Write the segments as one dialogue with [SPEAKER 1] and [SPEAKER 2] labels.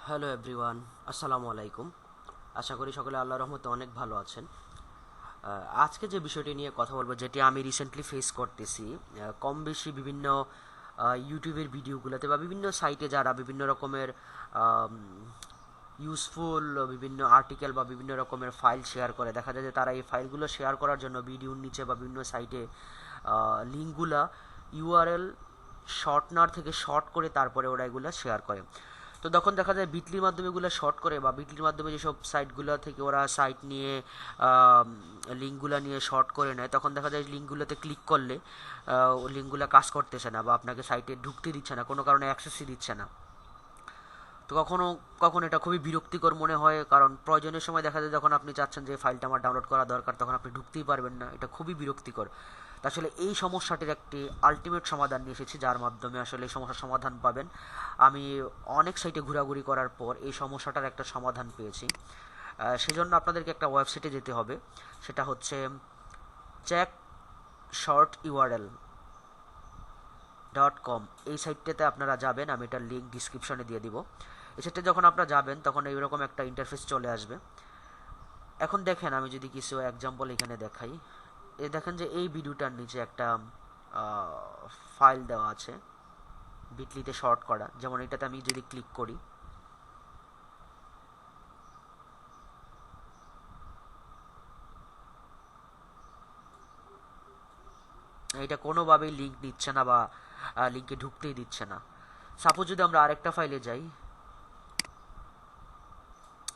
[SPEAKER 1] Hello everyone, আসসালামু আলাইকুম। আশা করি সকলে আল্লাহর রহমতে অনেক ভালো আছেন। আজকে যে বিষয়টি নিয়ে কথা বলবো, যেটি আমি রিসেন্টলি ফেস করতেছি, কম বেশি বিভিন্ন ইউটিউবের ভিডিওগুলোতে বা বিভিন্ন সাইটে যারা বিভিন্ন রকমের ইউজফুল বিভিন্ন আর্টিকেল বা বিভিন্ন রকমের ফাইল শেয়ার করে, দেখা যায় যে তারা এই ফাইলগুলো শেয়ার করার জন্য ভিডিওর নিচে বা বিভিন্ন সাইটে লিঙ্কগুলা ইউআরএল শর্টনার থেকে শর্ট করে তারপরে ওরা এগুলো শেয়ার করে। তো তখন দেখা যায় বিটলির মাধ্যমে এগুলো শর্ট করে বা বিটলির মাধ্যমে যেসব সাইটগুলো থেকে ওরা সাইট নিয়ে লিঙ্কগুলো নিয়ে শর্ট করে নেয়, তখন দেখা যায় লিঙ্কগুলোতে ক্লিক করলে লিঙ্কগুলো কাজ করতেছে না বা আপনাকে সাইটে ঢুকতে দিচ্ছে না, কোনো কারণে অ্যাক্সেসই দিচ্ছে না। তো কখনো কখনো এটা খুবই বিরক্তিকর মনে হয়, কারণ প্রয়োজনের সময় দেখা যায় যখন আপনি চাচ্ছেন যে ফাইলটা আমার ডাউনলোড করা দরকার, তখন আপনি ঢুকতেই পারবেন না। এটা খুবই বিরক্তিকর। তা আসলে এই সমস্যাটির একটি আলটিমেট সমাধান নিয়ে এসেছি, যার মাধ্যমে আসলে এই সমস্যার সমাধান পাবেন। আমি অনেক সাইটে ঘোরাঘুরি করার পর এই সমস্যাটার একটা সমাধান পেয়েছি। সেজন্য আপনাদেরকে একটা ওয়েবসাইটে যেতে হবে, সেটা হচ্ছে চেক শর্ট ইউআরএল .com। এই সাইটটাতে আপনারা যাবেন, আমি এটার লিঙ্ক ডিসক্রিপশনে দিয়ে দিব। এই সাইটে যখন আপনারা যাবেন তখন এইরকম একটা ইন্টারফেস চলে আসবে। এখন দেখেন, আমি যদি কিছু এক্সাম্পল এখানে দেখাই, এই দেখেন যে এই ভিডিওটার নিচে একটা ফাইল দেওয়া আছে বিটলিতে শর্ট করা। যেমন এটাতে আমি যদি ক্লিক করি, এটা কোনোভাবেই লিঙ্ক দিচ্ছে না বা লিঙ্কে ঢুকতেই দিচ্ছে না। সাপোজ যদি আমরা আরেকটা ফাইলে যাই,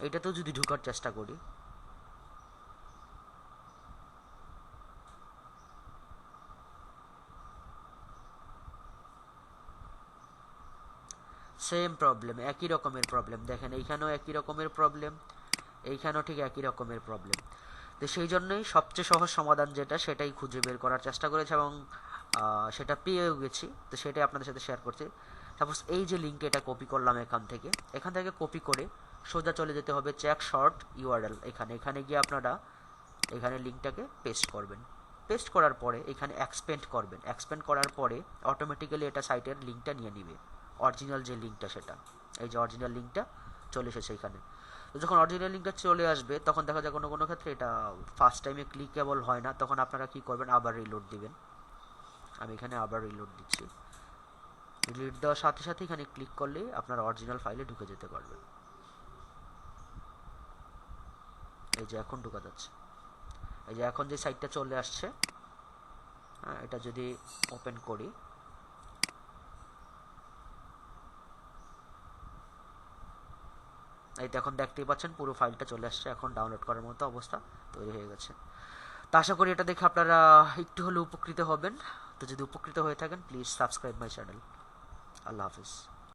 [SPEAKER 1] এটাতেও যদি ঢোকার চেষ্টা করি, সেম প্রবলেম, একই রকমের প্রবলেম। দেখেন এইখানেও একই রকমের প্রবলেম, এইখানেও ঠিক একই রকমের প্রবলেম। তো সেই জন্যই সবচেয়ে সহজ সমাধান যেটা, সেটাই খুঁজে বের করার চেষ্টা করেছি এবং সেটা পেয়েও গেছি। তো সেটাই আপনাদের সাথে শেয়ার করছি। সাপোজ এই যে লিঙ্ক, এটা কপি করলাম এখান থেকে কপি করে সোজা চলে যেতে হবে চেক শর্ট ইউআরএল। এখানে গিয়ে আপনারা এখানে লিঙ্কটাকে পেস্ট করবেন। পেস্ট করার পরে এখানে এক্সপেন্ড করবেন। এক্সপেন্ড করার পরে অটোমেটিক্যালি এটা সাইটের লিঙ্কটা নিয়ে নিবে, অরিজিনাল যে লিঙ্কটা সেটা। এই যে অরিজিনাল লিঙ্কটা চলে এসেছে এখানে। তো যখন অরিজিনাল লিঙ্কটা চলে আসবে, তখন দেখা যায় কোনো কোনো ক্ষেত্রে এটা ফার্স্ট টাইমে ক্লিকেবল হয় না, তখন আপনারা কি করবেন, আবার রিলোড দিবেন। আমি এখানে আবার রিলোড দিচ্ছি। রিলোড দেওয়ার সাথে সাথে এখানে ক্লিক করলেই আপনারা অরিজিনাল ফাইলে ঢুকে যেতে পারবেন। এই যে এখন ঢোকা যাচ্ছে, এই যে এখন যে সাইটটা চলে আসছে, এটা যদি ওপেন করি, এই তো এখন দেখতেই পাচ্ছেন পুরো ফাইলটা চলে আসছে। এখন ডাউনলোড করার মতো অবস্থা তৈরি হয়ে গেছে। তো আশা করি এটা দেখে আপনারা একটু হলে উপকৃত হবেন। তো যদি উপকৃত হয়ে থাকেন, please subscribe my channel. Allah Hafiz.